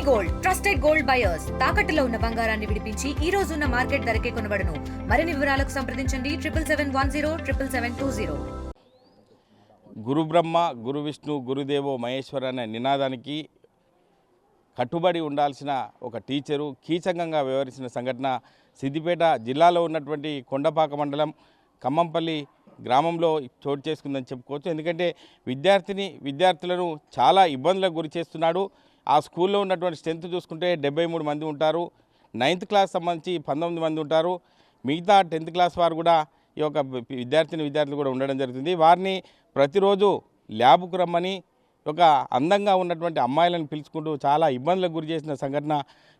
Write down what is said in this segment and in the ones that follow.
Gold trusted gold buyers తాకట్టులో ఉన్న బంగారాన్ని విడిపించి ఈ రోజు ఉన్న మార్కెట్ ధరకే కొనబడును. మరిన్ని వివరాలకు సంప్రదించండి 7771077720. గురు బ్రహ్మ గురు విష్ణు గురుదేవో మహేశ్వర అనే నినాదానికి కట్టుబడి ఉండాల్సిన ఒక టీచరు కీచకంగా వ్యవహరించిన సంఘటన సిద్దిపేట జిల్లాలో ఉన్నటువంటి కొండపాక మండలం ఖమ్మంపల్లి గ్రామంలో చోటు చేసుకుందని చెప్పుకోవచ్చు. ఎందుకంటే విద్యార్థులను చాలా ఇబ్బందులకు గురి చేస్తున్నాడు. ఆ స్కూల్లో ఉన్నటువంటి స్ట్రెంత్ చూసుకుంటే 73 మంది ఉంటారు. 9th క్లాస్ సంబంధించి 19 మంది ఉంటారు. మిగతా 10th క్లాస్ వారు కూడా ఈ యొక్క విద్యార్థులు కూడా ఉండడం జరుగుతుంది. వారిని ప్రతిరోజు ల్యాబ్కు రమ్మని ఒక అందంగా ఉన్నటువంటి అమ్మాయిలను పిలుచుకుంటూ చాలా ఇబ్బందులకు గురి చేసిన సంఘటన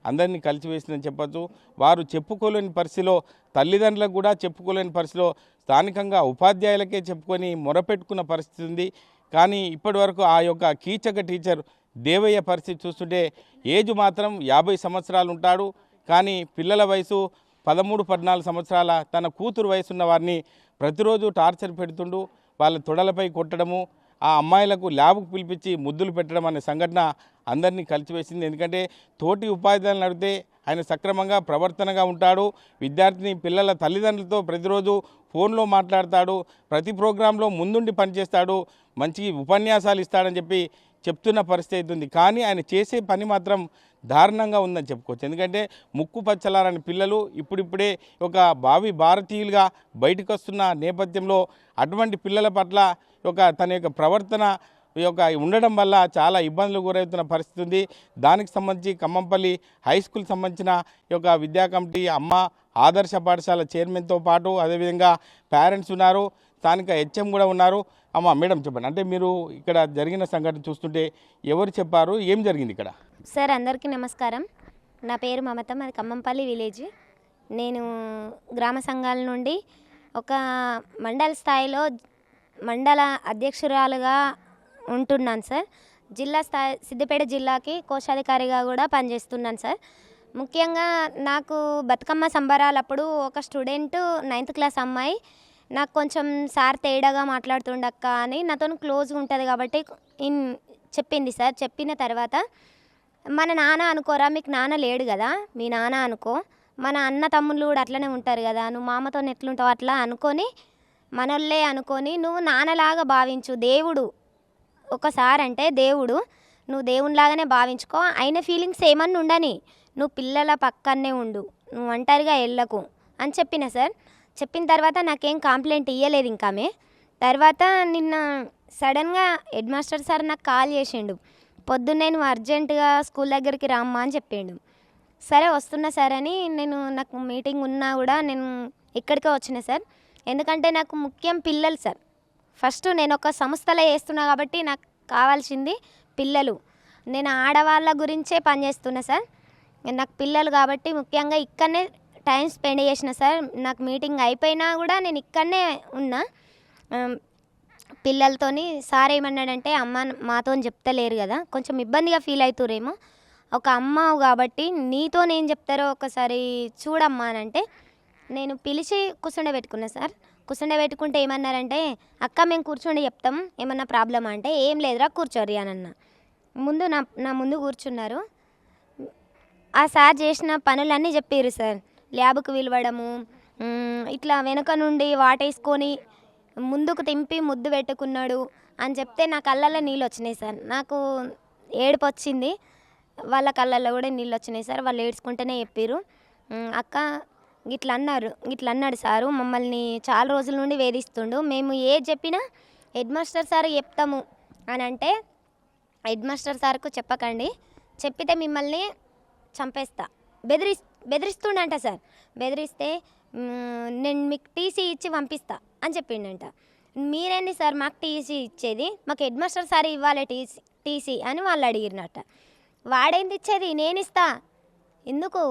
అందరినీ కలిసివేసిందని చెప్పచ్చు. వారు చెప్పుకోలేని పరిస్థితిలో, తల్లిదండ్రులకు కూడా చెప్పుకోలేని పరిస్థితిలో, స్థానికంగా ఉపాధ్యాయులకే చెప్పుకొని మొరపెట్టుకున్న పరిస్థితి ఉంది. కానీ ఇప్పటి వరకు ఆ యొక్క కీచక టీచర్ దేవయ్య పరిస్థితి చూస్తుంటే ఏజ్ మాత్రం 50 సంవత్సరాలు ఉంటాడు. కానీ పిల్లల వయసు 13-14 సంవత్సరాల తన కూతురు వయసున్న వారిని ప్రతిరోజు టార్చర్ పెడుతుండు. వాళ్ళ తొడలపై కొట్టడము, ఆ అమ్మాయిలకు ల్యాబ్కు పిలిపించి ముద్దులు పెట్టడం అనే సంఘటన అందరినీ కలిసివేసింది. ఎందుకంటే తోటి ఉపాధ్యాయులను అడిగితే ఆయన సక్రమంగా ప్రవర్తనగా ఉంటాడు. విద్యార్థిని పిల్లల తల్లిదండ్రులతో ప్రతిరోజు ఫోన్లో మాట్లాడతాడు. ప్రతి ప్రోగ్రాంలో ముందుండి పనిచేస్తాడు. మంచి ఉపన్యాసాలు ఇస్తాడని చెప్పి చెప్తున్న పరిస్థితి ఉంది. కానీ ఆయన చేసే పని మాత్రం దారుణంగా ఉందని చెప్పుకోవచ్చు. ఎందుకంటే ముక్కు పచ్చలారని పిల్లలు ఇప్పుడిప్పుడే ఒక భావి భారతీయులుగా బయటకు వస్తున్న నేపథ్యంలో అటువంటి పిల్లల పట్ల తన యొక్క ప్రవర్తన ఉండడం వల్ల చాలా ఇబ్బందులు గురవుతున్న పరిస్థితి ఉంది. దానికి సంబంధించి ఖమ్మంపల్లి హై స్కూల్ సంబంధించిన విద్యా కమిటీ అమ్మ ఆదర్శ పాఠశాల చైర్మన్తో పాటు అదేవిధంగా పేరెంట్స్ ఉన్నారు, స్థానిక హెచ్ఎం కూడా ఉన్నారు. అమ్మ మేడం చెప్పండి, అంటే మీరు ఇక్కడ జరిగిన సంఘటన చూస్తుంటే ఎవరు చెప్పారు, ఏం జరిగింది ఇక్కడ? సార్ అందరికీ నమస్కారం. నా పేరు మమత, మాది ఖమ్మంపల్లి విలేజ్. నేను గ్రామ సంఘాల నుండి ఒక మండల స్థాయిలో మండల అధ్యక్షురాలుగా ఉంటున్నాను సార్. జిల్లా స్థాయి సిద్దిపేట జిల్లాకి కోశాధికారిగా కూడా పనిచేస్తున్నాను సార్. ముఖ్యంగా నాకు బతుకమ్మ సంబరాలప్పుడు ఒక స్టూడెంట్ 9th క్లాస్ అమ్మాయి నాకు కొంచెం సార్ తేడాగా మాట్లాడుతుండక్క అని నాతో క్లోజ్గా ఉంటుంది కాబట్టి చెప్పింది సార్. చెప్పిన తర్వాత మన నాన్న అనుకోరా, మీకు నాన్న లేడు కదా, మీ నాన్న అనుకో, మన అన్న తమ్ముళ్ళు కూడా అట్లనే ఉంటారు కదా, నువ్వు మామతో ఎట్లుంటావు అట్లా అనుకొని మనోళ్ళే అనుకొని నువ్వు నాన్నలాగా భావించు. దేవుడు ఒకసారి అంటే దేవుడు, నువ్వు దేవునిలాగానే భావించుకో. అయిన ఫీలింగ్స్ ఏమన్నా ఉండని, నువ్వు పిల్లల పక్కనే ఉండు, నువ్వు ఒంటరిగా వెళ్ళకు అని చెప్పిన సార్. చెప్పిన తర్వాత నాకేం కంప్లైంట్ ఇవ్వలేదు ఇంకా ఆమె. తర్వాత నిన్న సడన్గా హెడ్ మాస్టర్ సార్ నాకు కాల్ చేసిండు. పొద్దున్నే నువ్వు అర్జెంటుగా స్కూల్ దగ్గరికి రామ్మా అని చెప్పిండు. సరే వస్తున్నా సార్ అని నాకు మీటింగ్ ఉన్నా కూడా నేను ఇక్కడికే వచ్చిన సార్. ఎందుకంటే నాకు ముఖ్యం పిల్లలు సార్. ఫస్ట్ నేను ఒక సంస్థలో చేస్తున్నా కాబట్టి నాకు కావాల్సింది పిల్లలు. నేను ఆడవాళ్ళ గురించే పనిచేస్తున్నా సార్. నాకు పిల్లలు కాబట్టి ముఖ్యంగా ఇక్కడనే టైం స్పెండ్ చేసిన సార్. నాకు మీటింగ్ అయిపోయినా కూడా నేను ఇక్కడనే ఉన్నా పిల్లలతోని. సార్ ఏమన్నాడంటే, అమ్మ మాతో చెప్తలేరు కదా, కొంచెం ఇబ్బందిగా ఫీల్ అవుతురేమో, ఒక అమ్మ కాబట్టి నీతో నేను చెప్తారో ఒకసారి చూడమ్మా అని అంటే నేను పిలిచి కూర్చుండబెట్టుకున్నా సార్. కూర్చుండబెట్టుకుంటే ఏమన్నారంటే, అక్క మేము కూర్చుండి చెప్తాం, ఏమన్నా ప్రాబ్లమా అంటే, ఏం లేదురా కూర్చోరి అని అన్న. ముందు నా ముందు కూర్చున్నారు. ఆ సార్ చేసిన పనులన్నీ చెప్పారు సార్. ల్యాబ్కు పిలవడము, ఇట్లా వెనక నుండి వాటేసుకొని ముందుకు తింపి ముద్దు పెట్టుకున్నాడు అని చెప్తే నా కళ్ళల్లో నీళ్ళు వచ్చినాయి సార్. నాకు ఏడుపు వచ్చింది, వాళ్ళ కళ్ళల్లో కూడా నీళ్ళు వచ్చినాయి సార్. వాళ్ళు ఏడ్చుకుంటేనే చెప్పారు, అక్క ఇట్లా అన్నాడు సారు, మమ్మల్ని చాలా రోజుల నుండి వేధిస్తుండు, మేము ఏది చెప్పినా హెడ్ మాస్టర్ సార్ చెప్తాము అని అంటే, హెడ్ మాస్టర్ సార్కు చెప్పకండి, చెప్పితే మిమ్మల్ని చంపేస్తా, బెదిరిస్తుండంట సార్. బెదిరిస్తే నేను మీకు టీసీ ఇచ్చి పంపిస్తా అని చెప్పిండంట. మీరేంటి సార్ మాకు టీసీ ఇచ్చేది, మాకు హెడ్ మాస్టర్ సార్ ఇవ్వాలి టీసీ అని వాళ్ళు అడిగినట్ట. వాడేంది ఇచ్చేది, నేను ఇస్తా, ఎందుకు,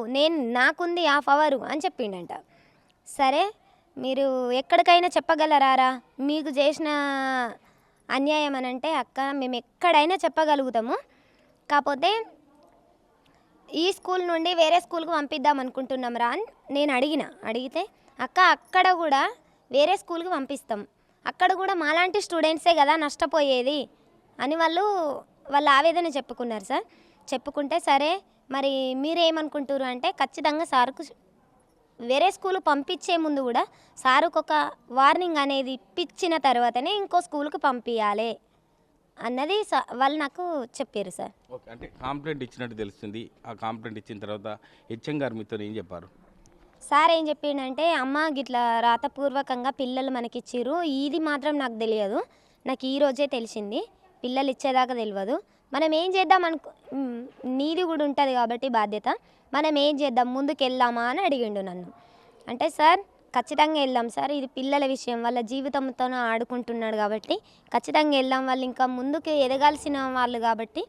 నాకుంది హాఫ్ అవరు అని చెప్పిండంట. సరే మీరు ఎక్కడికైనా చెప్పగలరారా మీకు చేసిన అన్యాయం అని అంటే, అక్క మేము ఎక్కడైనా చెప్పగలుగుతాము, కాకపోతే ఈ స్కూల్ నుండి వేరే స్కూల్కి పంపిద్దాం అనుకుంటున్నాం రా అని నేను అడిగితే, అక్క అక్కడ కూడా వేరే స్కూల్కి పంపిస్తాం, అక్కడ కూడా మాలాంటి స్టూడెంట్సే కదా నష్టపోయేది అని వాళ్ళ ఆవేదన చెప్పుకున్నారు సార్. చెప్పుకుంటే సరే మరి మీరేమనుకుంటారు అంటే ఖచ్చితంగా సార్కు వేరే స్కూల్ పంపించే ముందు కూడా సారుకు ఒక వార్నింగ్ అనేది ఇప్పించిన తర్వాతనే ఇంకో స్కూల్కి పంపించాలి అన్నది వాళ్ళు నాకు చెప్పారు సార్. ఓకే, అంటే కంప్లైంట్ ఇచ్చినట్టు తెలుస్తుంది. ఆ కంప్లైంట్ ఇచ్చిన తర్వాత హెచ్ఎం గారు మీతో ఏం చెప్పారు? సార్ ఏం చెప్పిండంటే అమ్మ గిట్లా రాతపూర్వకంగా పిల్లలు మనకిచ్చిర్రు, ఇది మాత్రం నాకు తెలియదు, నాకు ఈ రోజే తెలిసింది, పిల్లలు ఇచ్చేదాకా తెలియదు, మనం ఏం చేద్దాం నీది కూడా ఉంటుంది కాబట్టి బాధ్యత, మనం ఏం చేద్దాం ముందుకు వెళ్దామా అని అడిగిండు నన్ను. అంటే సార్ ఖచ్చితంగా వెళ్దాం సార్, ఇది పిల్లల విషయం, వాళ్ళ జీవితంతో ఆడుకుంటున్నాడు కాబట్టి ఖచ్చితంగా వెళ్దాం, వాళ్ళు ఇంకా ముందుకు ఎదగాల్సిన వాళ్ళు కాబట్టి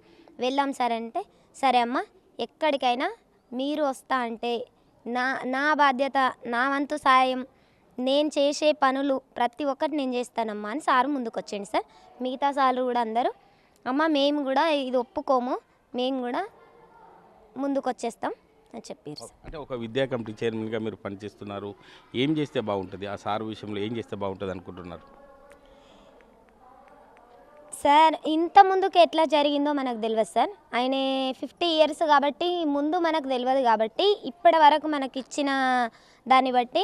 వెళ్దాం సార్ అంటే, సరే అమ్మ ఎక్కడికైనా మీరు వస్తా అంటే నా బాధ్యత, నా వంతు సాయం, నేను చేసే పనులు ప్రతి ఒక్కటి నేను చేస్తానమ్మా అని సారు ముందుకు వచ్చేయండి సార్. మిగతా సార్లు కూడా అందరూ అమ్మ మేము కూడా ఇది ఒప్పుకోము, మేము కూడా ముందుకు వచ్చేస్తాం అని చెప్పారు సార్. అంటే ఒక విద్యా కమిటీ చైర్మన్గా మీరు పనిచేస్తున్నారు, ఏం చేస్తే బాగుంటుంది, ఆ సార్ విషయంలో ఏం చేస్తే బాగుంటుంది అనుకుంటున్నారు? సార్ ఇంత ముందుకు ఎట్లా జరిగిందో మనకు తెలియదు సార్, ఆయన 50 years కాబట్టి ముందు మనకు తెలియదు కాబట్టి ఇప్పటి వరకు మనకి ఇచ్చిన దాన్ని బట్టి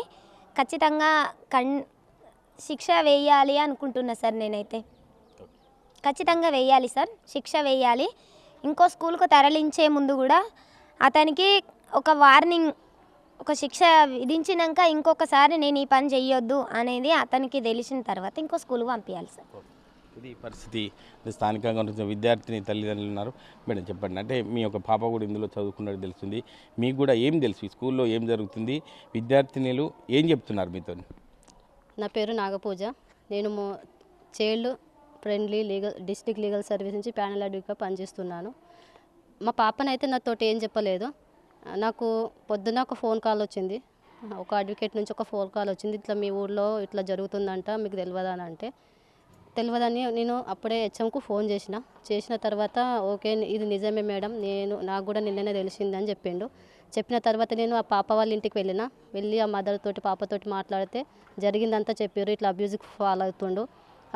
ఖచ్చితంగా శిక్ష వేయాలి అనుకుంటున్నా సార్. నేనైతే ఖచ్చితంగా వేయాలి సార్, శిక్ష వేయాలి. ఇంకో స్కూల్కు తరలించే ముందు కూడా అతనికి ఒక వార్నింగ్, ఒక శిక్ష విధించినాక ఇంకొకసారి నేను ఈ పని చెయ్యొద్దు అనేది అతనికి తెలిసిన తర్వాత ఇంకో స్కూల్కి పంపించాలి సార్. ఇది పరిస్థితి. స్థానికంగా ఉన్న విద్యార్థిని తల్లిదండ్రులు ఉన్నారు. మేడం చెప్పండి, అంటే మీ యొక్క పాప కూడా ఇందులో చదువుకున్నట్టు తెలుస్తుంది, మీకు కూడా ఏం తెలుసు ఈ స్కూల్లో ఏం జరుగుతుంది, విద్యార్థినులు ఏం చెప్తున్నారు మీతో? నా పేరు నాగపూజ, నేను child friendly district legal service నుంచి ప్యానల్ అడ్వకేట్గా పనిచేస్తున్నాను. మా పాపనైతే నాతోటి ఏం చెప్పలేదు. నాకు పొద్దున్న ఒక ఫోన్ కాల్ వచ్చింది, ఒక అడ్వకేట్ నుంచి ఒక ఫోన్ కాల్ వచ్చింది, ఇట్లా మీ ఊళ్ళో ఇట్లా జరుగుతుందంట, మీకు తెలియదా అని. అంటే తెలియదని నేను అప్పుడే హెచ్ఎంకు ఫోన్ చేసిన తర్వాత ఓకే ఇది నిజమే మేడం, నాకు కూడా నిన్ననే తెలిసింది అని చెప్పిండు. చెప్పిన తర్వాత నేను ఆ పాప వాళ్ళ ఇంటికి వెళ్ళి ఆ మదర్ తోటి పాపతోటి మాట్లాడితే జరిగిందంతా చెప్పారు, ఇట్లా అబ్యూజ్కి ఫాలో అవుతుండు,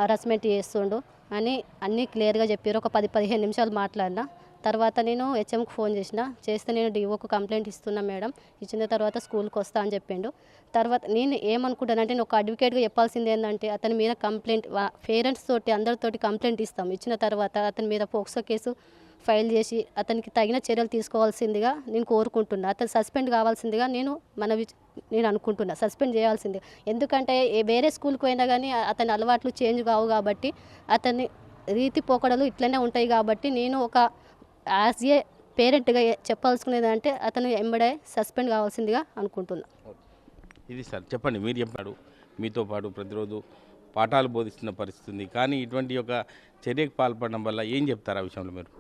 హరాస్మెంట్ చేస్తుండు అని అన్నీ క్లియర్గా చెప్పారు. ఒక 10-15 నిమిషాలు మాట్లాడినా తర్వాత నేను హెచ్ఎంకి ఫోన్ చేస్తే నేను డిఓకు కంప్లైంట్ ఇస్తున్నా మేడం, ఇచ్చిన తర్వాత స్కూల్కి వస్తా అని చెప్పిండు. తర్వాత నేను ఏమనుకుంటానంటే నేను ఒక అడ్వకేట్గా చెప్పాల్సింది ఏంటంటే అతని మీద కంప్లైంట్ పేరెంట్స్ తోటి అందరితోటి కంప్లైంట్ ఇస్తాం, ఇచ్చిన తర్వాత అతని మీద పోక్సో కేసు ఫైల్ చేసి అతనికి తగిన చర్యలు తీసుకోవాల్సిందిగా నేను కోరుకుంటున్నా. అతను సస్పెండ్ కావాల్సిందిగా నేను అనుకుంటున్నా, సస్పెండ్ చేయాల్సింది. ఎందుకంటే వేరే స్కూల్కి పోయినా కానీ అతని అలవాట్లు చేంజ్ కావు కాబట్టి అతని రీతి పోకడలు ఇట్లనే ఉంటాయి కాబట్టి నేను ఒక యాజ్ ఏ పేరెంట్గా చెప్పాల్సుకునేది అంటే అతను ఎంబడే సస్పెండ్ కావాల్సిందిగా అనుకుంటున్నా. ఇది సార్ చెప్పండి, మీరు చెప్పాడు మీతో పాటు ప్రతిరోజు పాఠాలు బోధిస్తున్న పరిస్థితి ఉంది, కానీ ఇటువంటి ఒక చర్యకు పాల్పడడం వల్ల ఏం చెప్తారు ఆ విషయంలో మీరు?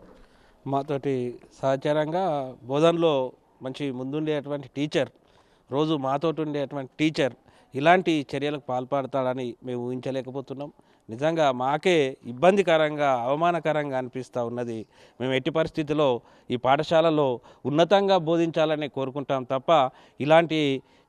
మాతోటి సహచరంగా బోధనలో మంచి ముందుండేటువంటి టీచర్, రోజు మాతోటి ఉండేటువంటి టీచర్ ఇలాంటి చర్యలకు పాల్పడతాడని మేము ఊహించలేకపోతున్నాం. నిజంగా మాకే ఇబ్బందికరంగా అవమానకరంగా అనిపిస్తూ ఉన్నది. మేము ఎట్టి పరిస్థితిలో ఈ పాఠశాలలో ఉన్నతంగా బోధించాలని కోరుకుంటాం తప్ప ఇలాంటి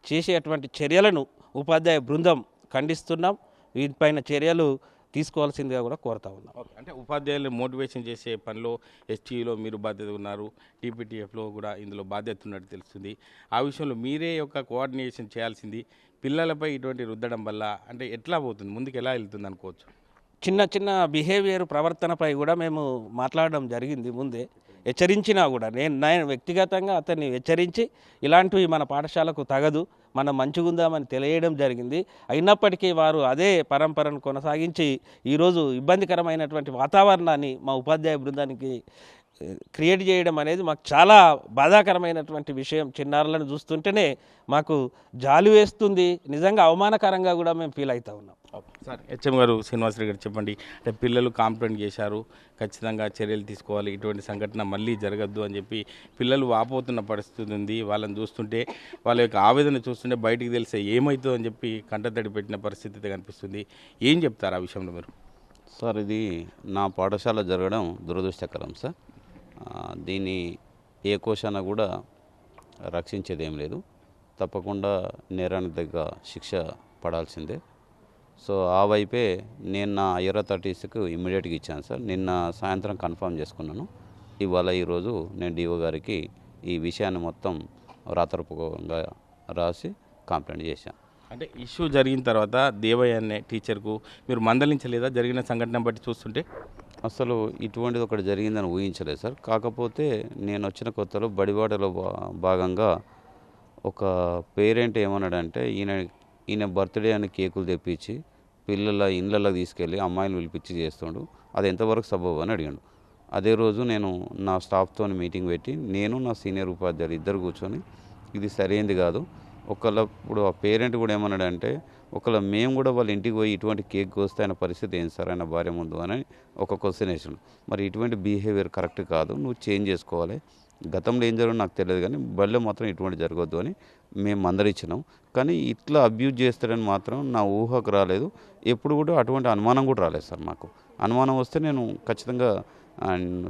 చేసేటువంటి చర్యలను ఉపాధ్యాయ బృందం ఖండిస్తున్నాం. వీటిపైన చర్యలు తీసుకోవాల్సిందిగా కూడా కోరుతా ఉన్నాం. అంటే ఉపాధ్యాయులు మోటివేషన్ చేసే పనిలో ఎస్టీలో మీరు బాధ్యత ఉన్నారు, టీపీటీఎఫ్లో కూడా ఇందులో బాధ్యత ఉన్నట్టు తెలుస్తుంది. ఆ విషయంలో మీరే యొక్క కోఆర్డినేషన్ చేయాల్సింది. పిల్లలపై ఇటువంటి రుద్దడం వల్ల అంటే ఎట్లా పోతుంది, ముందుకు ఎలా వెళ్తుంది అనుకోవచ్చు? చిన్న బిహేవియర్ ప్రవర్తనపై కూడా మేము మాట్లాడడం జరిగింది. ముందే హెచ్చరించినా కూడా నేను వ్యక్తిగతంగా అతన్ని హెచ్చరించి ఇలాంటివి మన పాఠశాలకు తగదు, మనం మంచిగుందామని తెలియడం జరిగింది. అయినప్పటికీ వారు అదే పరంపరను కొనసాగించి ఈరోజు ఇబ్బందికరమైనటువంటి వాతావరణాన్ని మా ఉపాధ్యాయ బృందానికి క్రియేట్ చేయడం అనేది మాకు చాలా బాధాకరమైనటువంటి విషయం. చిన్నారులను చూస్తుంటేనే మాకు జాలి వేస్తుంది, నిజంగా అవమానకరంగా కూడా మేము ఫీల్ అవుతూ ఉన్నాం. సార్ హెచ్ఎం గారు శ్రీనివాసరెడ్డి గారు చెప్పండి, అంటే పిల్లలు కంప్లైంట్ చేశారు, ఖచ్చితంగా చర్యలు తీసుకోవాలి, ఇటువంటి సంఘటన మళ్ళీ జరగద్దు అని చెప్పి పిల్లలు వాపోతున్న పరిస్థితి ఉంది. వాళ్ళని చూస్తుంటే వాళ్ళ యొక్క ఆవేదన చూస్తుంటే బయటికి తెలిసే ఏమవుతుందో అని చెప్పి కంటతడి పెట్టిన పరిస్థితి కనిపిస్తుంది. ఏం చెప్తారు ఆ విషయంలో మీరు? సార్ ఇది నా పాఠశాల జరగడం దురదృష్టకరం సార్. దీన్ని ఏ కోశాన కూడా రక్షించేది ఏం లేదు, తప్పకుండా నేరానికి తగ్గ శిక్ష పడాల్సిందే. సో ఆ వైపే నేను నా IR authorities ఇమ్మీడియట్గా ఇచ్చాను సార్. నిన్న సాయంత్రం కన్ఫర్మ్ చేసుకున్నాను. ఇవాళ ఈరోజు నేను డిఓ గారికి ఈ విషయాన్ని మొత్తం రాతరూపకంగా రాసి కంప్లైంట్ చేశాను. అంటే ఇష్యూ జరిగిన తర్వాత దేవయ్య అనే టీచర్కు మీరు మందలించలేదా జరిగిన సంఘటన బట్టి చూస్తుంటే? అసలు ఇటువంటిది ఒకటి జరిగిందని ఊహించలేదు సార్. కాకపోతే నేను వచ్చిన కొత్తలో బడిబాటలో భాగంగా ఒక పేరెంట్ ఏమన్నాడంటే ఈయన బర్త్డే అని కేకులు తెప్పించి పిల్లల ఇళ్ళల్లో తీసుకెళ్ళి అమ్మాయిలు పిలిపించి చేస్తుండు, అది ఎంతవరకు సబబు అని అడిగాడు. అదే రోజు నేను నా స్టాఫ్తో మీటింగ్ పెట్టి నేను నా సీనియర్ ఉపాధ్యాయులు ఇద్దరు కూర్చొని ఇది సరైనది కాదు, ఇప్పుడు ఆ పేరెంట్ కూడా ఏమన్నాడంటే మేము కూడా వాళ్ళ ఇంటికి పోయి ఇటువంటి కేక్ కోస్తే ఆయన పరిస్థితి ఏం సార్ ఆయన భార్య ముందు అని ఒక క్వశ్చన్ వేసాడు. మరి ఇటువంటి బిహేవియర్ కరెక్ట్ కాదు, నువ్వు చేంజ్ చేసుకోవాలి, గతంలో ఏం జరుగుతుందో నాకు తెలియదు కానీ బడిలో మాత్రం ఇటువంటి జరగవద్దు అని మేము మందలిచ్చినాం. కానీ ఇట్లా అబ్యూజ్ చేస్తాడని మాత్రం నా ఊహకు రాలేదు. ఎప్పుడు కూడా అటువంటి అనుమానం కూడా రాలేదు సార్. నాకు అనుమానం వస్తే నేను ఖచ్చితంగా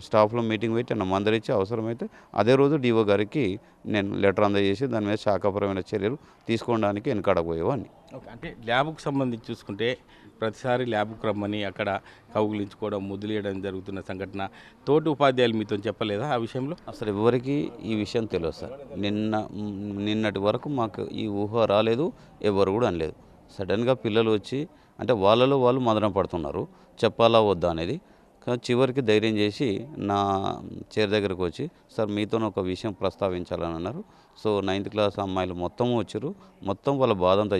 స్టాఫ్లో మీటింగ్ పెట్టి నన్ను మందలిచ్చి అవసరమైతే అదే రోజు డిఓ గారికి నేను లెటర్ అందజేసి దాని మీద శాఖాపరమైన చర్యలు తీసుకోవడానికి వెనకాడబోయేవాడిని. ఓకే, అంటే ల్యాబ్కు సంబంధించి చూసుకుంటే ప్రతిసారి ల్యాబ్కు రమ్మని అక్కడ కౌగులించుకోవడం ముద్దులేయడం జరుగుతున్న సంఘటన తోటి ఉపాధ్యాయులు మీతో చెప్పలేదా ఆ విషయంలో? అసలు ఎవరికి ఈ విషయం తెలియదు సార్. నిన్నటి వరకు మాకు ఈ ఊహ రాలేదు, ఎవరు కూడా అనలేదు. సడన్గా పిల్లలు వచ్చి అంటే వాళ్ళలో వాళ్ళు మదన పడుతున్నారు, చెప్పాలా వద్దా అనేది. చివరికి ధైర్యం చేసి నా చైర్ దగ్గరకు వచ్చి సార్ మీతో ఒక విషయం ప్రస్తావించాలని అన్నారు. సో 9th క్లాస్ అమ్మాయిలు మొత్తం వచ్చారు, మొత్తం వాళ్ళ బాధ అంతా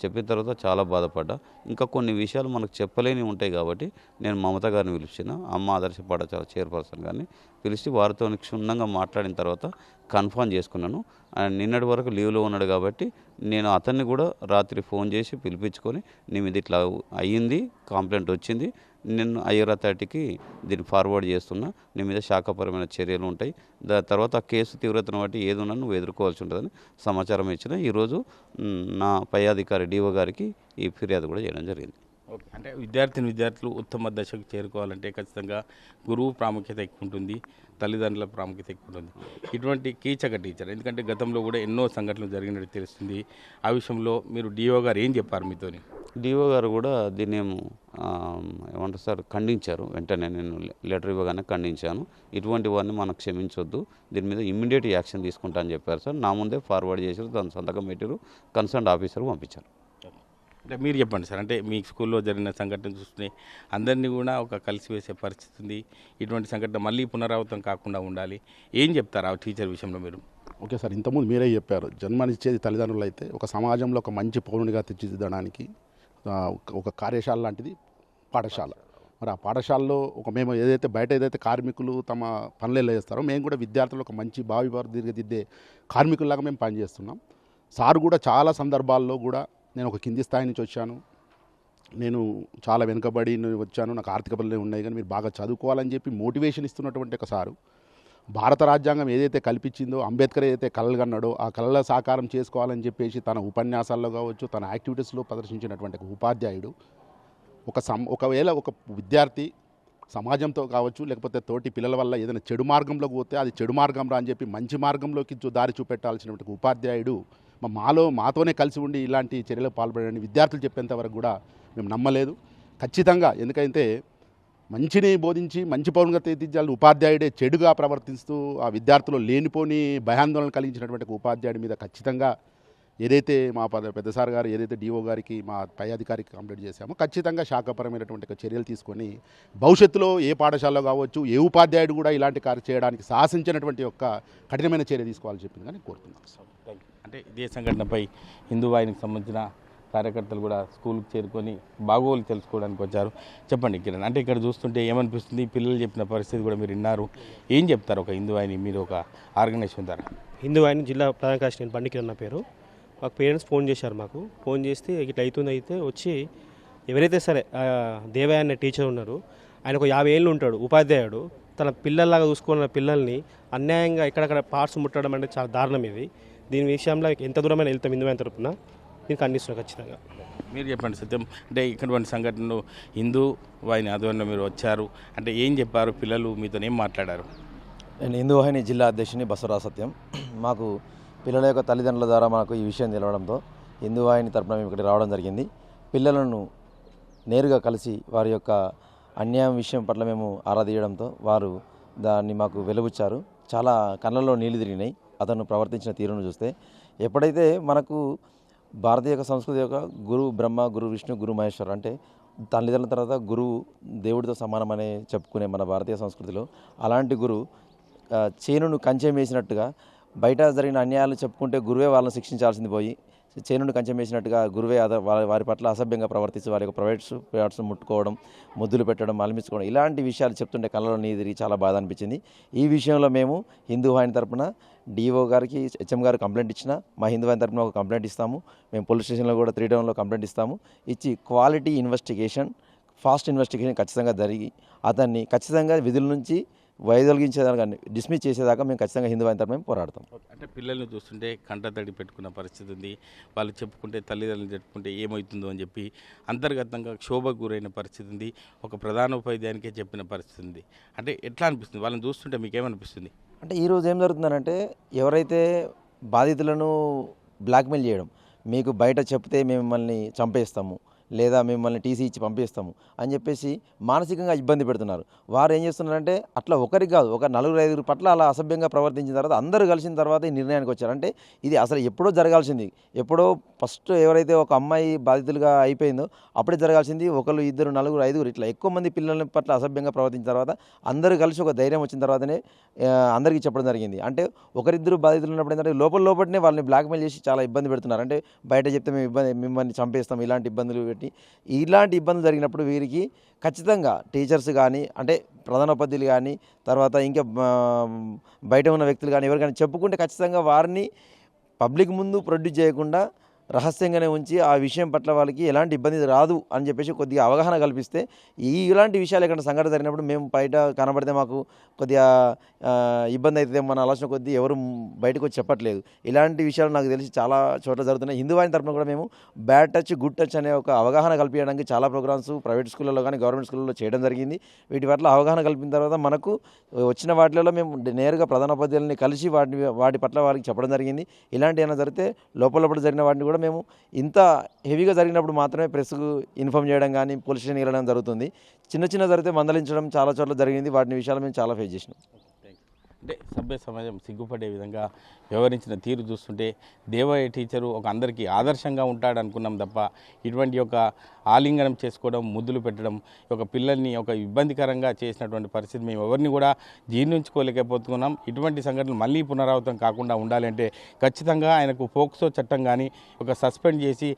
చెప్పిన తర్వాత చాలా బాధపడ్డా. ఇంకా కొన్ని విషయాలు మనకు చెప్పలేని ఉంటాయి కాబట్టి నేను మమత గారిని పిలిచిన అమ్మ ఆదర్శ పాఠశాల చైర్పర్సన్ గారిని పిలిచి వారితో క్షుణ్ణంగా మాట్లాడిన తర్వాత కన్ఫర్మ్ చేసుకున్నాను. నిన్నటి వరకు లీవ్లో ఉన్నాడు కాబట్టి నేను అతన్ని కూడా రాత్రి ఫోన్ చేసి పిలిపించుకొని నీ మీద ఇట్లా అయ్యింది, కంప్లైంట్ వచ్చింది, నేను IR అథారిటీకి దీన్ని ఫార్వర్డ్ చేస్తున్నా, నీ మీద శాఖాపరమైన చర్యలు ఉంటాయి, దాని తర్వాత ఆ కేసు తీవ్రతను బట్టి ఏది ఉన్నా నువ్వు ఎదుర్కోవాల్సి ఉంటుందని సమాచారం ఇచ్చిన. ఈరోజు నా పై అధికారి డిఓ గారికి ఈ ఫిర్యాదు కూడా చేయడం జరిగింది. ఓకే, అంటే విద్యార్థులు ఉత్తమ దశకు చేరుకోవాలంటే ఖచ్చితంగా గురువు ప్రాముఖ్యత ఎక్కువ ఉంటుంది, తల్లిదండ్రుల ప్రాముఖ్యత ఎక్కువ ఉంటుంది. ఇటువంటి కీచక టీచర్ ఎందుకంటే గతంలో కూడా ఎన్నో సంఘటనలు జరిగినట్టు తెలుస్తుంది. ఆ విషయంలో మీరు డిఓ గారు ఏం చెప్పారు మీతోని? డిఓ గారు కూడా దీన్ని ఏమంటారు సార్ ఖండించారు. వెంటనే నేను లెటర్ ఇవ్వగానే ఖండించాను. ఇటువంటి వారిని మనం క్షమించొద్దు, దీని మీద ఇమ్మీడియట్ యాక్షన్ తీసుకుంటా అని చెప్పారు సార్. నా ముందే ఫార్వర్డ్ చేశారు, దాని సంతకం పెట్టారు, కన్సర్న్ ఆఫీసర్ పంపించారు. అంటే మీరు చెప్పండి సార్, అంటే మీ స్కూల్లో జరిగిన సంఘటన చూస్తే అందరినీ కూడా ఒక కలిసివేసే పరిస్థితి ఉంది. ఇటువంటి సంఘటన మళ్ళీ పునరావృతం కాకుండా ఉండాలి, ఏం చెప్తారు ఆ టీచర్ విషయంలో మీరు? ఓకే సార్, ఇంతకుముందు మీరే చెప్పారు, జన్మనిచ్చేది తల్లిదండ్రులు అయితే ఒక సమాజంలో ఒక మంచి పౌరునిగా తీర్చిదిద్దడానికి ఒక కార్యశాల లాంటిది పాఠశాల. మరి ఆ పాఠశాలలో మేము బయట కార్మికులు తమ పనులు చేస్తారో మేము కూడా విద్యార్థులు ఒక మంచి భావి తీర్చిదిద్దే కార్మికుల్లాగా మేము పనిచేస్తున్నాం. సార్ కూడా చాలా సందర్భాల్లో కూడా నేను ఒక కింది స్థాయి నుంచి వచ్చాను, నేను చాలా వెనుకబడి వచ్చాను, నాకు ఆర్థిక పనులు ఉన్నాయి, కానీ మీరు బాగా చదువుకోవాలని చెప్పి మోటివేషన్ ఇస్తున్నటువంటి ఒక సారు, భారత రాజ్యాంగం ఏదైతే కల్పించిందో, అంబేద్కర్ ఏదైతే కలలు కన్నాడో ఆ కళల సాకారం చేసుకోవాలని చెప్పేసి తన ఉపన్యాసాల్లో కావచ్చు, తన యాక్టివిటీస్లో ప్రదర్శించినటువంటి ఒక ఉపాధ్యాయుడు ఒకవేళ ఒక విద్యార్థి సమాజంతో కావచ్చు లేకపోతే తోటి పిల్లల వల్ల ఏదైనా చెడు మార్గంలోకి పోతే అది చెడు మార్గం రా అని చెప్పి మంచి మార్గంలోకి దారి చూపెట్టాల్సినటువంటి ఉపాధ్యాయుడు మాతోనే కలిసి ఉండి ఇలాంటి చర్యలకు పాల్పడని విద్యార్థులు చెప్పేంత వరకు కూడా మేము నమ్మలేదు. ఖచ్చితంగా ఎందుకంటే మంచిని బోధించి మంచి పౌరునిగా తీర్చిదిద్దాలని ఉపాధ్యాయుడే చెడుగా ప్రవర్తిస్తూ ఆ విద్యార్థులు లేనిపోని భయాందోళన కలిగించినటువంటి ఉపాధ్యాయుడి మీద ఖచ్చితంగా ఏదైతే మా పెద్దసార్ గారు ఏదైతే డిఓ గారికి మా పై అధికారికి కంప్లైంట్ చేశామో ఖచ్చితంగా శాఖపరమైనటువంటి చర్యలు తీసుకొని భవిష్యత్తులో ఏ పాఠశాలలో కావచ్చు ఏ ఉపాధ్యాయుడు కూడా ఇలాంటి కార్యం చేయడానికి సాహసించినటువంటి ఒక కఠినమైన చర్య తీసుకోవాలని చెప్పింది కానీ కోరుతున్నాను. అంటే ఇదే సంఘటనపై హిందూ వాహినికి సంబంధించిన కార్యకర్తలు కూడా స్కూల్కి చేరుకొని బాగోలు తెలుసుకోవడానికి వచ్చారు. చెప్పండి కిరణ్, అంటే ఇక్కడ చూస్తుంటే ఏమనిపిస్తుంది? పిల్లలు చెప్పిన పరిస్థితి కూడా మీరు విన్నారు, ఏం చెప్తారు ఒక హిందూ వాహిని మీరు ఒక ఆర్గనైజేషన్ ద్వారా? హిందూ వాహిని జిల్లా ప్రధాన కార్యదర్శి నేను బండి కిరణ్ నా పేరు. మాకు పేరెంట్స్ ఫోన్ చేశారు, ఫోన్ చేస్తే ఇట్లా అయితే వచ్చి ఎవరైతే సరే దేవయ్య అనే టీచర్ ఉన్నారు, ఆయన ఒక 50 ఏళ్ళు ఉంటాడు, ఉపాధ్యాయుడు, తన పిల్లల్లాగా చూసుకున్న పిల్లల్ని అన్యాయంగా ఎక్కడక్కడ పార్ట్స్ ముట్టడం అంటే చాలా దారుణం. దీని విషయంలో ఎంత దూరమైన వెళ్తాం హిందూ వాహిని తరపున నేను ఖండిస్తున్నాను ఖచ్చితంగా. మీరు చెప్పండి సత్యం, అంటే ఇటువంటి సంఘటనలు హిందూ వాహిని ఆధ్వర్యంలో మీరు వచ్చారు, అంటే ఏం చెప్పారు? పిల్లలు మీతో ఏం మాట్లాడారు? నేను హిందూ వాహిని జిల్లా అధ్యక్షుని బసవరా సత్యం. మాకు పిల్లల యొక్క తల్లిదండ్రుల ద్వారా మాకు ఈ విషయం తెలవడంతో హిందూ వాహిని తరపున మేము ఇక్కడికి రావడం జరిగింది. పిల్లలను నేరుగా కలిసి వారి యొక్క అన్యాయం విషయం పట్ల మేము ఆరా తీయడంతో వారు దాన్ని మాకు వెలుబుచ్చారు. చాలా కళ్ళల్లో నీళ్లు తిరిగినాయి అతను ప్రవర్తించిన తీరును చూస్తే. ఎప్పుడైతే మనకు భారతీయ యొక్క సంస్కృతి యొక్క గురు బ్రహ్మ, గురు విష్ణు, గురు మహేశ్వర్ అంటే తల్లిదండ్రుల తర్వాత గురువు దేవుడితో సమానమనే చెప్పుకునే మన భారతీయ సంస్కృతిలో అలాంటి గురువు చేనును కంచెం వేసినట్టుగా బయట జరిగిన అన్యాయాలు చెప్పుకుంటే గురువే వాళ్ళని శిక్షించాల్సింది పోయి చేనును కంచెం వేసినట్టుగా గురువే వారి పట్ల అసభ్యంగా ప్రవర్తించి వారి యొక్క ప్రైవేట్స్ ముట్టుకోవడం, ముద్దులు పెట్టడం, అలమించుకోవడం ఇలాంటి విషయాలు చెప్తుంటే కళ్ళలో నీదిరి చాలా బాధ అనిపించింది. ఈ విషయంలో మేము హిందూ వాహిని తరపున డిఓ గారికి, హెచ్ఎం గారు కంప్లైంట్ ఇచ్చిన మా హిందూ వాహిని తరపున ఒక కంప్లైంట్ ఇస్తాము. మేము పోలీస్ స్టేషన్లో కూడా 3 టౌన్లో కంప్లైంట్ ఇస్తాము. ఇచ్చి క్వాలిటీ ఇన్వెస్టిగేషన్, ఫాస్ట్ ఇన్వెస్టిగేషన్ ఖచ్చితంగా జరిగి అతన్ని ఖచ్చితంగా విధుల నుంచి వైదొలిగించేదాకా, డిస్మిస్ చేసేదాకా మేము ఖచ్చితంగా హిందూ వాహిని తరపున పోరాడతాం. అంటే పిల్లల్ని చూస్తుంటే కంటతడి పెట్టుకున్న పరిస్థితి ఉంది. వాళ్ళు చెప్పుకుంటే తల్లిదండ్రులు చెప్పుకుంటే ఏమవుతుందో అని చెప్పి అంతర్గతంగా క్షోభకు గురైన పరిస్థితి ఉంది. ఒక ప్రధాన ఉపాధ్యాయునికే చెప్పిన పరిస్థితి ఉంది. అంటే ఎట్లా అనిపిస్తుంది వాళ్ళని చూస్తుంటే మీకేమనిపిస్తుంది? అంటే ఈరోజు ఏం జరుగుతుందనంటే ఎవరైతే బాధితులను బ్లాక్మెయిల్ చేయడం, మీకు బయట చెప్తే మేము మిమ్మల్ని చంపేస్తాము లేదా మిమ్మల్ని టీసీ ఇచ్చి పంపిస్తాము అని చెప్పేసి మానసికంగా ఇబ్బంది పెడుతున్నారు. వారు ఏం చేస్తున్నారంటే అట్లా ఒకరికి కాదు, ఒక 4-5 పట్ల అలా అసభ్యంగా ప్రవర్తించిన తర్వాత అందరూ కలిసిన తర్వాత ఈ నిర్ణయానికి వచ్చారు. అంటే ఇది అసలు ఎప్పుడో జరగాల్సింది, ఎప్పుడో ఫస్ట్ ఎవరైతే ఒక అమ్మాయి బాధితులుగా అయిపోయిందో అప్పుడే జరగాల్సింది. 1, 2, 4, 5 ఇట్లా ఎక్కువ మంది పిల్లల పట్ల అసభ్యంగా ప్రవర్తించిన తర్వాత అందరూ కలిసి ఒక ధైర్యం వచ్చిన తర్వాతనే అందరికీ చెప్పడం జరిగింది. అంటే 1-2 బాధితులు ఉన్నప్పుడు ఏంటంటే లోపలనే వాళ్ళని బ్లాక్మెయిల్ చేసి చాలా ఇబ్బంది పెడుతున్నారు. అంటే బయట చెప్తే మిమ్మల్ని చంపేస్తాం ఇలాంటి ఇబ్బందులు పెట్టి, ఇలాంటి ఇబ్బందులు జరిగినప్పుడు వీరికి ఖచ్చితంగా టీచర్స్ కానీ, అంటే ప్రధానోపాధ్యాయులు కానీ, తర్వాత ఇంకా బయట ఉన్న వ్యక్తులు కానీ ఎవరికైనా చెప్పుకుంటే ఖచ్చితంగా వారిని పబ్లిక్ ముందు ప్రొడ్యూస్ చేయకుండా రహస్యంగానే ఉంచి ఆ విషయం పట్ల వాళ్ళకి ఎలాంటి ఇబ్బంది రాదు అని చెప్పేసి కొద్దిగా అవగాహన కల్పిస్తే ఇలాంటి విషయాలు ఎక్కడ సంఘటన జరిగినప్పుడు మేము బయట కనబడితే మాకు కొద్దిగా ఇబ్బంది అవుతుంది మన ఆలోచన కొద్దీ ఎవరు బయటకు వచ్చి చెప్పట్లేదు. ఇలాంటి విషయాలు నాకు తెలిసి చాలా చోట్ల జరుగుతున్నాయి. హిందూ వాహిని తరపున కూడా మేము బ్యాడ్ టచ్, గుడ్ టచ్ అనే ఒక అవగాహన కల్పించడానికి చాలా ప్రోగ్రామ్స్ ప్రైవేట్ స్కూళ్ళలో కానీ గవర్నమెంట్ స్కూళ్ళలో చేయడం జరిగింది. వీటి పట్ల అవగాహన కల్పిన తర్వాత మనకు వచ్చిన వాటిలో మేము నేరుగా ప్రధానోపాధ్యాయులని కలిసి వాటి పట్ల వారికి చెప్పడం జరిగింది. ఇలాంటి ఏమైనా జరిగితే లోపల జరిగిన వాటిని కూడా మేము ఇంత హెవీగా జరిగినప్పుడు మాత్రమే ప్రెస్కు ఇన్ఫామ్ చేయడం కానీ పోలీస్ స్టేషన్ వెళ్ళడం జరుగుతుంది. చిన్న జరిగితే మందలించడం చాలా చోట్ల జరిగింది. వాటిని విషయాలు మేము చాలా ఫేస్ చేసినాం. అంటే సభ్య సమాజం సిగ్గుపడే విధంగా వ్యవహరించిన తీరు చూస్తుంటే దేవయ్య టీచరు ఒక అందరికీ ఆదర్శంగా ఉంటాడు అనుకున్నాం తప్ప ఇటువంటి ఒక ఆలింగనం చేసుకోవడం, ముద్దులు పెట్టడం, ఒక పిల్లల్ని ఒక ఇబ్బందికరంగా చేసినటువంటి పరిస్థితి మేము ఎవరిని కూడా జీర్ణించుకోలేకపోతున్నాం. ఇటువంటి సంఘటనలు మళ్ళీ పునరావృతం కాకుండా ఉండాలంటే ఖచ్చితంగా ఆయనకు పోక్సో చట్టం కానీ ఒక సస్పెండ్ చేసి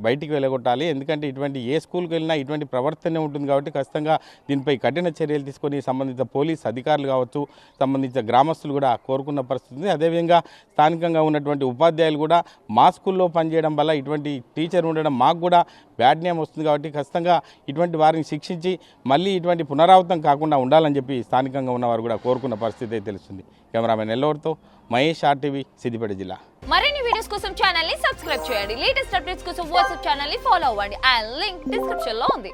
బయటికి వెళ్ళగొట్టాలి. ఎందుకంటే ఇటువంటి ఏ స్కూల్కి వెళ్ళినా ఇటువంటి ప్రవర్తనే ఉంటుంది కాబట్టి ఖచ్చితంగా దీనిపై కఠిన చర్యలు తీసుకొని సంబంధిత పోలీస్ అధికారులు కావచ్చు, సంబంధిత గ్రామస్తులు కూడా కోరుకున్న పరిస్థితి ఉంది. అదేవిధంగా స్థానికంగా ఉన్నటువంటి ఉపాధ్యాయులు కూడా మా స్కూల్లో పనిచేయడం వల్ల ఇటువంటి టీచర్ ఉండడం మాకు కూడా బ్యాడ్ నేమ్ వస్తుంది కాబట్టి ఖచ్చితంగా ఇటువంటి వారిని శిక్షించి మళ్ళీ ఇటువంటి పునరావృతం కాకుండా ఉండాలని చెప్పి స్థానికంగా ఉన్నవారు కూడా కోరుకున్న పరిస్థితి అయితే తెలుస్తుంది. కెమెరామెన్ ఎల్లవరితో మహేష్, RTV, సిద్దిపేట జిల్లా. మరిన్ని వీడియోస్ కోసం ఛానల్ ని సబ్స్క్రైబ్ చేయండి. లేటెస్ట్ అప్డేట్స్ కోసం వాట్సాప్ ఛానల్ ని ఫాలో అవ్వండి. ఆ లింక్ డిస్క్రిప్షన్ లో ఉంది.